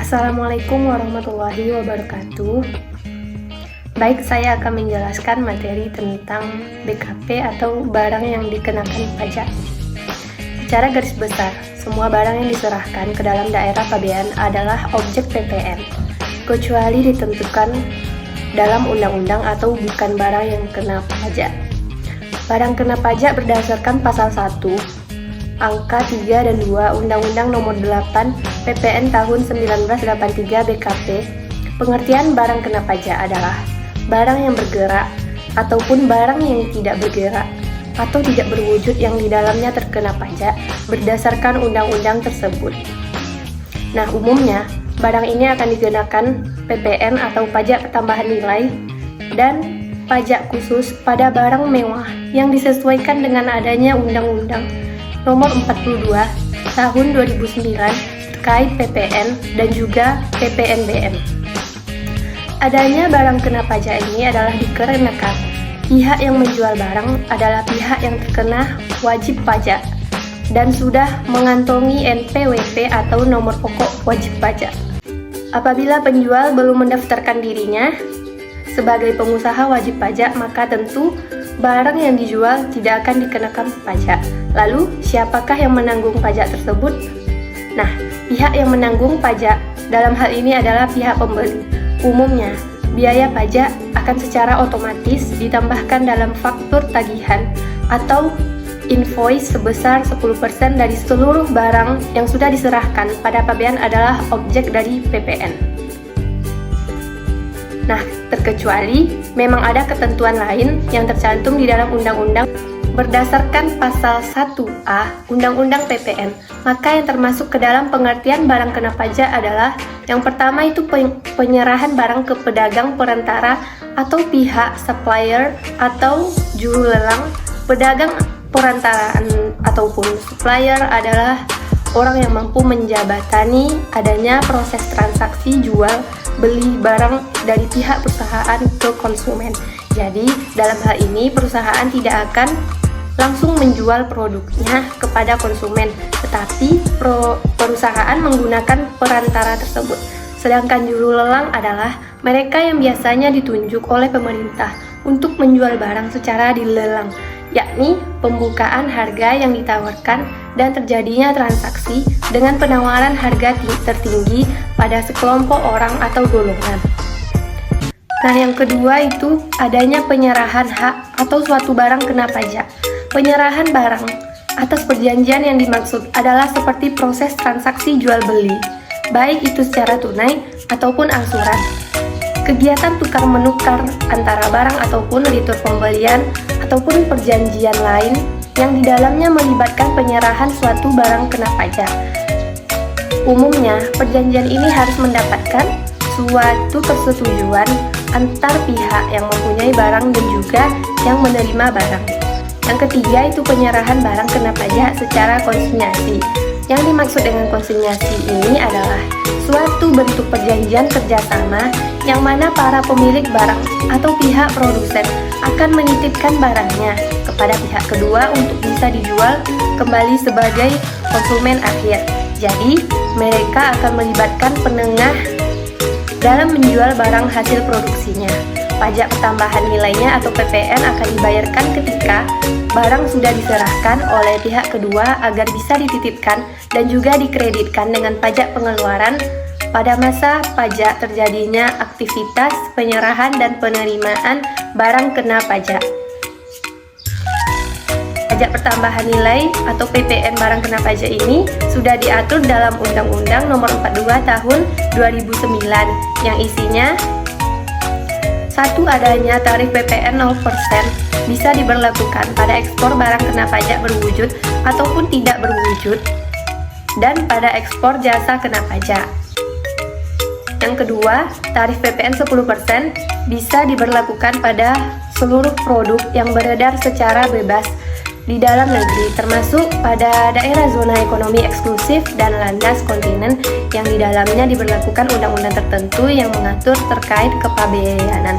Assalamualaikum warahmatullahi wabarakatuh. Baik, saya akan menjelaskan materi tentang BKP atau barang yang dikenakan pajak. Secara garis besar, semua barang yang diserahkan ke dalam daerah pabean adalah objek PPN, kecuali ditentukan dalam undang-undang atau bukan barang yang kena pajak. Barang kena pajak berdasarkan pasal 1, angka 3 dan 2 Undang-Undang Nomor 8 PPN tahun 1983 BKP. Pengertian barang kena pajak adalah barang yang bergerak ataupun barang yang tidak bergerak atau tidak berwujud yang di dalamnya terkena pajak berdasarkan undang-undang tersebut. Nah, umumnya barang ini akan dikenakan PPN atau pajak tambahan nilai dan pajak khusus pada barang mewah yang disesuaikan dengan adanya Undang-Undang Nomor 42 Tahun 2009 terkait PPN dan juga PPNBM. Adanya barang kena pajak ini adalah dikarenakan pihak yang menjual barang adalah pihak yang terkena wajib pajak dan sudah mengantongi NPWP atau nomor pokok wajib pajak. Apabila penjual belum mendaftarkan dirinya sebagai pengusaha wajib pajak, maka tentu barang yang dijual tidak akan dikenakan pajak. Lalu, siapakah yang menanggung pajak tersebut? Nah, pihak yang menanggung pajak dalam hal ini adalah pihak pembeli. Umumnya, biaya pajak akan secara otomatis ditambahkan dalam faktur tagihan atau invoice sebesar 10% dari seluruh barang yang sudah diserahkan pada pabean adalah objek dari PPN. Nah, terkecuali memang ada ketentuan lain yang tercantum di dalam undang-undang berdasarkan pasal 1A Undang-Undang PPN, maka yang termasuk ke dalam pengertian barang kena pajak adalah yang pertama itu penyerahan barang ke pedagang perantara atau pihak supplier atau juru lelang. Pedagang perantaraan ataupun supplier adalah orang yang mampu menjabatani adanya proses transaksi jual beli barang dari pihak perusahaan ke konsumen. Jadi, dalam hal ini perusahaan tidak akan langsung menjual produknya kepada konsumen, tetapi perusahaan menggunakan perantara tersebut. Sedangkan juru lelang adalah mereka yang biasanya ditunjuk oleh pemerintah untuk menjual barang secara dilelang, yakni pembukaan harga yang ditawarkan dan terjadinya transaksi dengan penawaran harga tertinggi pada sekelompok orang atau golongan. Nah, yang kedua itu adanya penyerahan hak atau suatu barang kena pajak. Penyerahan barang atas perjanjian yang dimaksud adalah seperti proses transaksi jual beli, baik itu secara tunai ataupun angsuran. Kegiatan tukar menukar antara barang ataupun retur pembelian ataupun perjanjian lain yang di dalamnya melibatkan penyerahan suatu barang kena pajak. Umumnya, perjanjian ini harus mendapatkan suatu persetujuan antar pihak yang mempunyai barang dan juga yang menerima barang. Yang ketiga itu penyerahan barang kena pajak secara konsinyasi. Yang dimaksud dengan konsinyasi ini adalah suatu bentuk perjanjian kerjasama yang mana para pemilik barang atau pihak produsen akan menitipkan barangnya kepada pihak kedua untuk bisa dijual kembali sebagai konsumen akhir. Jadi, mereka akan melibatkan penengah dalam menjual barang hasil produksinya. Pajak tambahan nilainya atau PPN akan dibayarkan ketika barang sudah diserahkan oleh pihak kedua agar bisa dititipkan dan juga dikreditkan dengan pajak pengeluaran pada masa pajak terjadinya aktivitas penyerahan dan penerimaan barang kena pajak. Pajak pertambahan nilai atau PPN barang kena pajak ini sudah diatur dalam Undang-Undang Nomor 42 Tahun 2009 yang isinya satu, adanya tarif PPN 0% bisa diberlakukan pada ekspor barang kena pajak berwujud ataupun tidak berwujud dan pada ekspor jasa kena pajak. Yang kedua, tarif PPN 10% bisa diberlakukan pada seluruh produk yang beredar secara bebas di dalam negeri, termasuk pada daerah zona ekonomi eksklusif dan landas kontinen yang di dalamnya diberlakukan undang-undang tertentu yang mengatur terkait kepabeanan.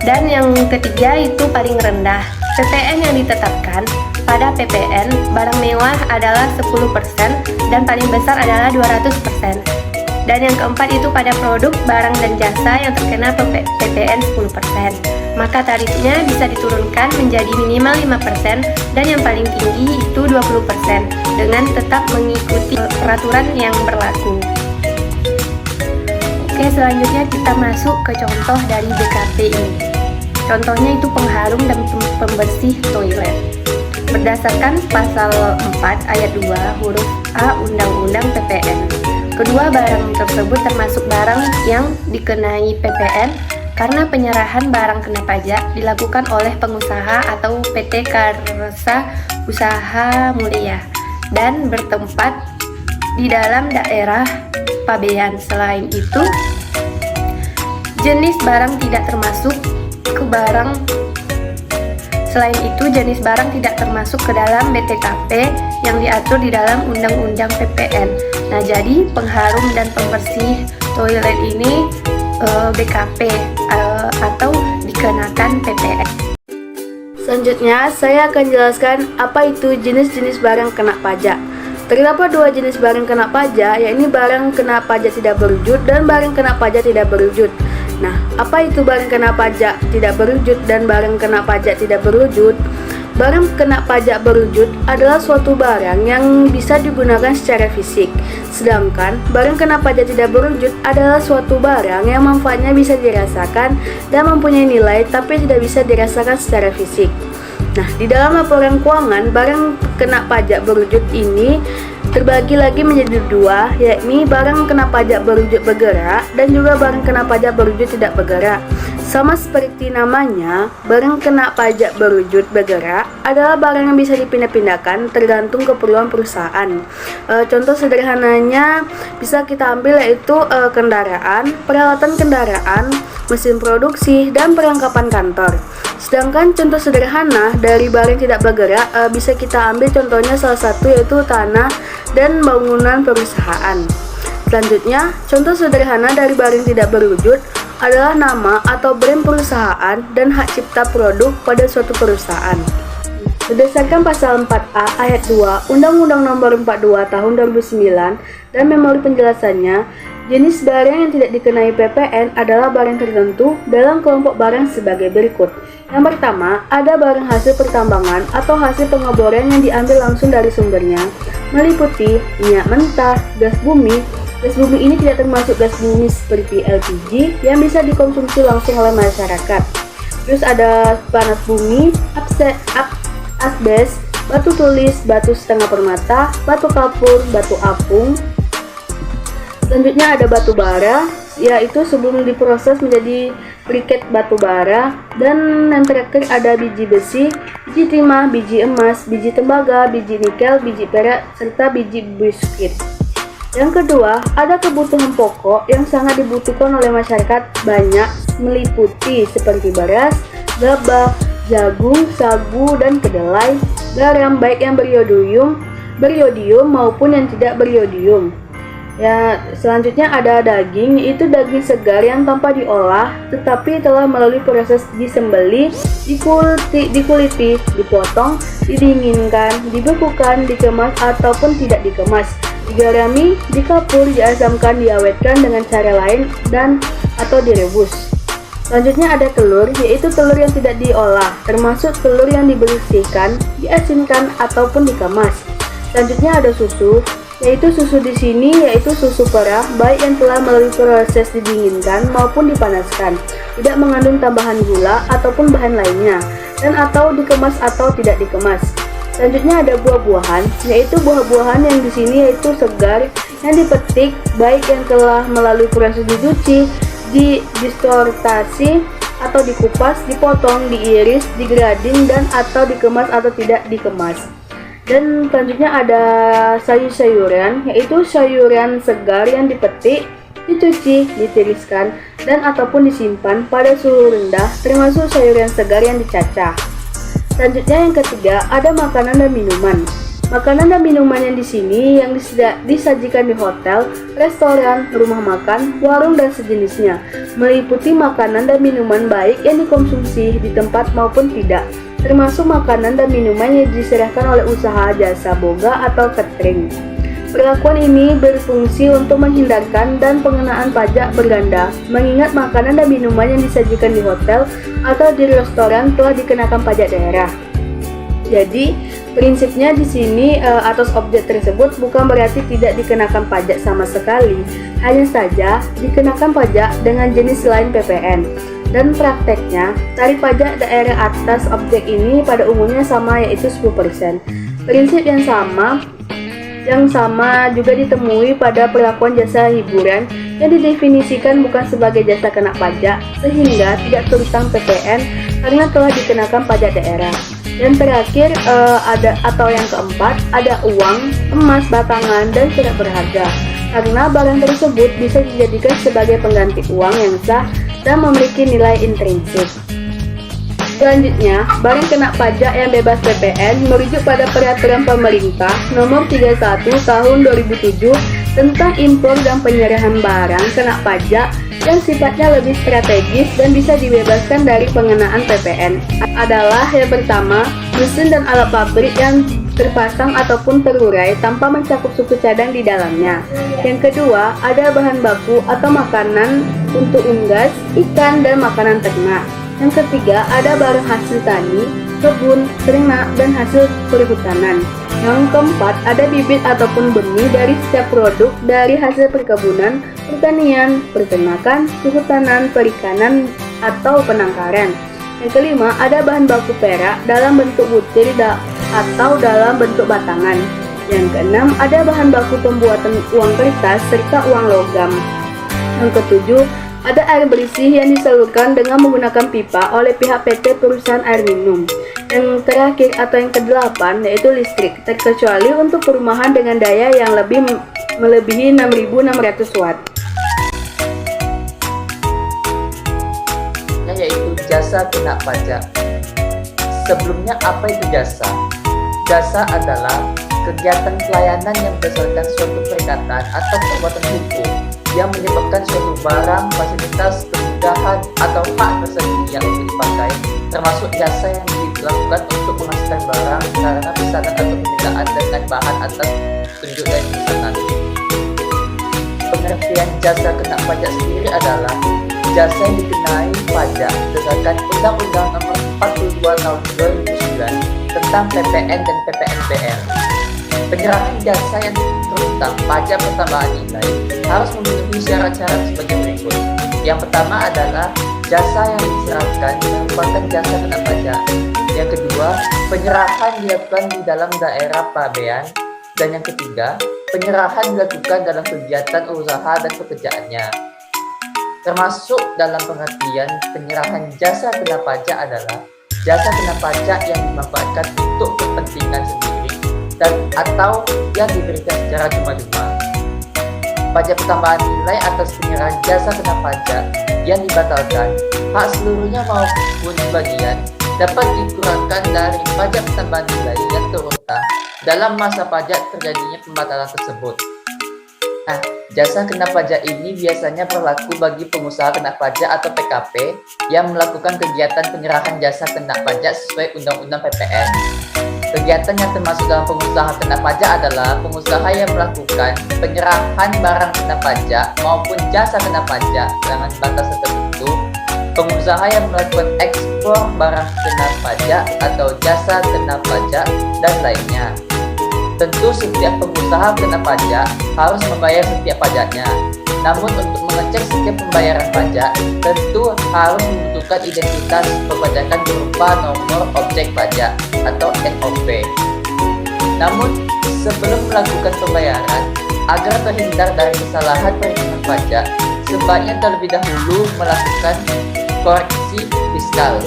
Dan yang ketiga itu paling rendah, PPN yang ditetapkan pada PPN barang mewah adalah 10% dan paling besar adalah 200%. Dan yang keempat itu pada produk, barang, dan jasa yang terkena PPN 10%. Maka tarifnya bisa diturunkan menjadi minimal 5% dan yang paling tinggi itu 20% dengan tetap mengikuti peraturan yang berlaku. Oke, selanjutnya kita masuk ke contoh dari BKP ini. Contohnya itu pengharum dan pembersih toilet. Berdasarkan pasal 4 ayat 2 huruf A Undang-Undang PPN. Kedua barang tersebut termasuk barang yang dikenai PPN karena penyerahan barang kena pajak dilakukan oleh pengusaha atau PT Karsa Usaha Mulia dan bertempat di dalam daerah pabean. Selain itu, jenis barang tidak termasuk ke dalam BTKP yang diatur di dalam Undang-Undang PPN. Nah, jadi pengharum dan pembersih toilet ini BKP atau dikenakan PPN. Selanjutnya, saya akan jelaskan apa itu jenis-jenis barang kena pajak. Terdapat dua jenis barang kena pajak, yakni barang kena pajak tidak berwujud dan barang kena pajak tidak berwujud. Nah, apa itu barang kena pajak tidak berwujud dan barang kena pajak tidak berwujud? Barang kena pajak berwujud adalah suatu barang yang bisa digunakan secara fisik, sedangkan barang kena pajak tidak berwujud adalah suatu barang yang manfaatnya bisa dirasakan dan mempunyai nilai tapi tidak bisa dirasakan secara fisik. Nah, di dalam laporan keuangan, barang kena pajak berwujud ini terbagi lagi menjadi dua, yakni barang kena pajak berwujud bergerak dan juga barang kena pajak berwujud tidak bergerak. Sama seperti namanya, barang kena pajak berwujud bergerak adalah barang yang bisa dipindah-pindahkan tergantung keperluan perusahaan. Contoh sederhananya bisa kita ambil yaitu kendaraan, peralatan kendaraan, mesin produksi, dan perlengkapan kantor. Sedangkan contoh sederhana dari barang tidak bergerak bisa kita ambil contohnya salah satu yaitu tanah dan bangunan perusahaan. Selanjutnya, contoh sederhana dari barang tidak berwujud adalah nama atau brand perusahaan dan hak cipta produk pada suatu perusahaan. Berdasarkan pasal 4A ayat 2 Undang-Undang Nomor 42 Tahun 2009 dan memori penjelasannya, jenis barang yang tidak dikenai PPN adalah barang tertentu dalam kelompok barang sebagai berikut. Yang pertama, ada barang hasil pertambangan atau hasil pengeboran yang diambil langsung dari sumbernya, meliputi minyak mentah, gas bumi. Gas bumi ini tidak termasuk gas bumi seperti LPG yang bisa dikonsumsi langsung oleh masyarakat. Terus ada panas bumi, asbes, batu tulis, batu setengah permata, batu kapur, batu apung. Selanjutnya ada batu bara, yaitu sebelum diproses menjadi briket batu bara. Dan yang terakhir ada biji besi, biji timah, biji emas, biji tembaga, biji nikel, biji perak, serta biji biskuit. Yang kedua, ada kebutuhan pokok yang sangat dibutuhkan oleh masyarakat banyak, meliputi seperti beras, gabah, jagung, sagu, dan kedelai, garam baik yang beriodium maupun yang tidak beriodium. Ya, selanjutnya ada daging, yaitu daging segar yang tanpa diolah tetapi telah melalui proses disembelih, dikuliti, dipotong, didinginkan, dibekukan, dikemas ataupun tidak dikemas, digarami, dikapur, diasamkan, diawetkan dengan cara lain dan atau direbus. Selanjutnya ada telur, yaitu telur yang tidak diolah, termasuk telur yang dibersihkan, diasinkan ataupun dikemas. Selanjutnya ada susu, yaitu susu di sini yaitu susu perah baik yang telah melalui proses didinginkan maupun dipanaskan, tidak mengandung tambahan gula ataupun bahan lainnya, dan atau dikemas atau tidak dikemas. Selanjutnya ada buah-buahan, yaitu buah-buahan yang di sini yaitu segar yang dipetik baik yang telah melalui proses dicuci, didistortasi atau dikupas, dipotong, diiris, digrading dan atau dikemas atau tidak dikemas. Dan selanjutnya ada sayur-sayuran, yaitu sayuran segar yang dipetik, dicuci, ditiriskan dan ataupun disimpan pada suhu rendah, termasuk sayuran segar yang dicacah. Selanjutnya yang ketiga ada makanan dan minuman. Makanan dan minuman yang di sini yang disajikan di hotel, restoran, rumah makan, warung dan sejenisnya, meliputi makanan dan minuman baik yang dikonsumsi di tempat maupun tidak, termasuk makanan dan minuman yang diserahkan oleh usaha jasa boga atau catering. Perlakuan ini berfungsi untuk menghindarkan dan pengenaan pajak berganda, mengingat makanan dan minuman yang disajikan di hotel atau di restoran telah dikenakan pajak daerah. Jadi, prinsipnya di sini atas objek tersebut bukan berarti tidak dikenakan pajak sama sekali, hanya saja dikenakan pajak dengan jenis selain PPN. Dan prakteknya, tarif pajak daerah atas objek ini pada umumnya sama, yaitu 10%. Prinsip yang sama juga ditemui pada perlakuan jasa hiburan yang didefinisikan bukan sebagai jasa kena pajak sehingga tidak terutang PPN karena telah dikenakan pajak daerah. Yang terakhir yang keempat ada uang, emas batangan, dan surat berharga karena barang tersebut bisa dijadikan sebagai pengganti uang yang sah dan memiliki nilai intrinsik. Selanjutnya, barang kena pajak yang bebas PPN merujuk pada Peraturan Pemerintah Nomor 31 Tahun 2007 tentang impor dan penyerahan barang kena pajak yang sifatnya lebih strategis dan bisa dibebaskan dari pengenaan PPN adalah yang pertama, mesin dan alat pabrik yang terpasang ataupun terurai tanpa mencakup suku cadang di dalamnya. Yang kedua, ada bahan baku atau makanan untuk unggas, ikan, dan makanan ternak. Yang ketiga, ada barang hasil tani, kebun, ternak, dan hasil perhutanan. Yang keempat, ada bibit ataupun benih dari setiap produk dari hasil perkebunan, pertanian, peternakan, kehutanan, perikanan, atau penangkaran. Yang kelima, ada bahan baku perak dalam bentuk butir atau dalam bentuk batangan. Yang keenam, ada bahan baku pembuatan uang kertas serta uang logam. Yang ketujuh, ada air bersih yang disalurkan dengan menggunakan pipa oleh pihak PT Perusahaan Air Minum. Yang terakhir atau yang kedelapan yaitu listrik, terkecuali untuk perumahan dengan daya yang melebihi 6.600 watt. Yaitu jasa kena pajak. Sebelumnya apa itu jasa? Jasa adalah kegiatan pelayanan yang berdasarkan suatu perikataan atau perbuatan hukum yang menyebabkan suatu barang, fasilitas, kemudahan, atau hak tersendiri yang untuk dipakai, termasuk jasa yang dilakukan untuk menghasilkan barang, sarana pesanan atau permintaan dengan bahan atas tunjuk dari pesanan. Pengertian jasa kena pajak sendiri adalah jasa yang dikenai pajak berdasarkan Undang-Undang Nomor 42 Tahun 2009 tentang PPN dan PPNBM. Penyerahan jasa yang terutang pajak pertambahan nilai harus memenuhi syarat-syarat sebagai berikut. Yang pertama adalah jasa yang diserahkan merupakan jasa kena pajak. Yang kedua, penyerahan dilakukan di dalam daerah pabean. Dan yang ketiga, penyerahan dilakukan dalam kegiatan usaha dan pekerjaannya. Termasuk dalam pengertian penyerahan jasa kena pajak adalah jasa kena pajak yang dimanfaatkan untuk kepentingan sendiri dan atau yang diberikan secara cuma-cuma. Pajak pertambahan nilai atas penyerahan jasa kena pajak yang dibatalkan, hak seluruhnya maupun sebagian dapat dikurangkan dari pajak pertambahan nilai yang terutang dalam masa pajak terjadinya pembatalan tersebut. Nah, jasa kena pajak ini biasanya berlaku bagi pengusaha kena pajak atau PKP yang melakukan kegiatan penyerahan jasa kena pajak sesuai Undang-Undang PPN. Kegiatan yang termasuk dalam pengusaha kena pajak adalah pengusaha yang melakukan penyerahan barang kena pajak maupun jasa kena pajak dengan batas tertentu, pengusaha yang melakukan ekspor barang kena pajak atau jasa kena pajak, dan lainnya. Tentu setiap pengusaha kena pajak harus membayar setiap pajaknya. Namun untuk mengecek setiap pembayaran pajak, tentu harus membutuhkan identitas perpajakan berupa nomor objek pajak atau NOP. Namun sebelum melakukan pembayaran, agar terhindar dari kesalahan perhitungan pajak, sebaiknya terlebih dahulu melakukan koreksi fiskal.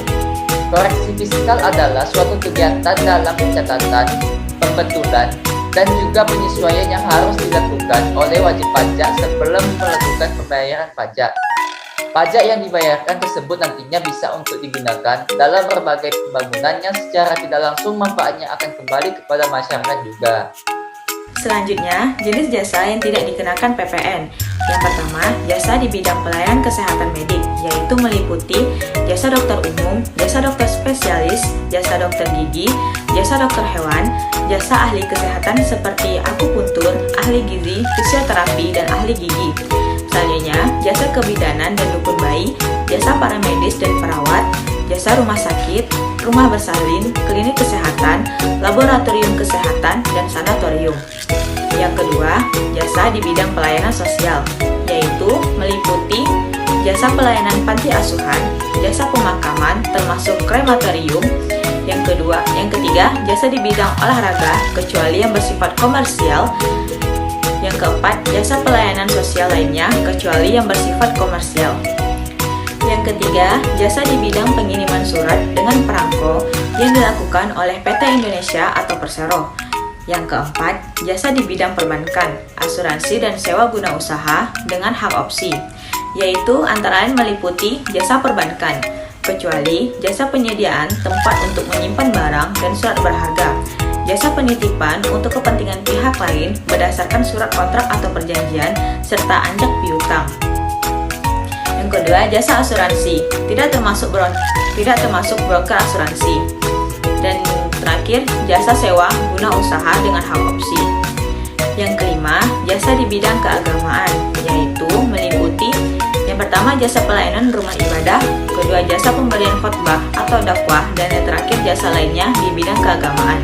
Koreksi fiskal adalah suatu kegiatan dalam pencatatan, pembetulan, dan juga penyesuaian yang harus dilakukan oleh wajib pajak sebelum melakukan pembayaran pajak. Pajak yang dibayarkan tersebut nantinya bisa untuk digunakan dalam berbagai pembangunan yang secara tidak langsung manfaatnya akan kembali kepada masyarakat juga. Selanjutnya, jenis jasa yang tidak dikenakan PPN. Yang pertama, jasa di bidang pelayanan kesehatan medik, yaitu meliputi jasa dokter umum, jasa dokter spesialis, jasa dokter gigi, jasa dokter hewan, jasa ahli kesehatan seperti akupuntur, ahli gizi, fisioterapi, dan ahli gigi. Selanjutnya, jasa kebidanan dan dukun bayi, jasa paramedis dan perawat, jasa rumah sakit, rumah bersalin, klinik kesehatan, laboratorium kesehatan, dan sanatorium. Yang kedua, jasa di bidang pelayanan sosial, yaitu meliputi jasa pelayanan panti asuhan, jasa pemakaman termasuk krematorium. Yang ketiga, jasa di bidang olahraga kecuali yang bersifat komersial. Yang keempat, jasa pelayanan sosial lainnya kecuali yang bersifat komersial. Yang ketiga, jasa di bidang pengiriman surat dengan perangko yang dilakukan oleh PT Indonesia atau Persero. Yang keempat, jasa di bidang perbankan, asuransi dan sewa guna usaha dengan hak opsi, yaitu antara lain meliputi jasa perbankan, kecuali jasa penyediaan tempat untuk menyimpan barang dan surat berharga, jasa penitipan untuk kepentingan pihak lain berdasarkan surat kontrak atau perjanjian, serta anjak piutang. Yang kedua, jasa asuransi, tidak termasuk broker asuransi. Dan terakhir, jasa sewa guna usaha dengan hak opsi. Yang kelima, jasa di bidang keagamaan, yaitu meliputi yang pertama jasa pelayanan rumah ibadah, kedua jasa pemberian khotbah atau dakwah, dan yang terakhir jasa lainnya di bidang keagamaan.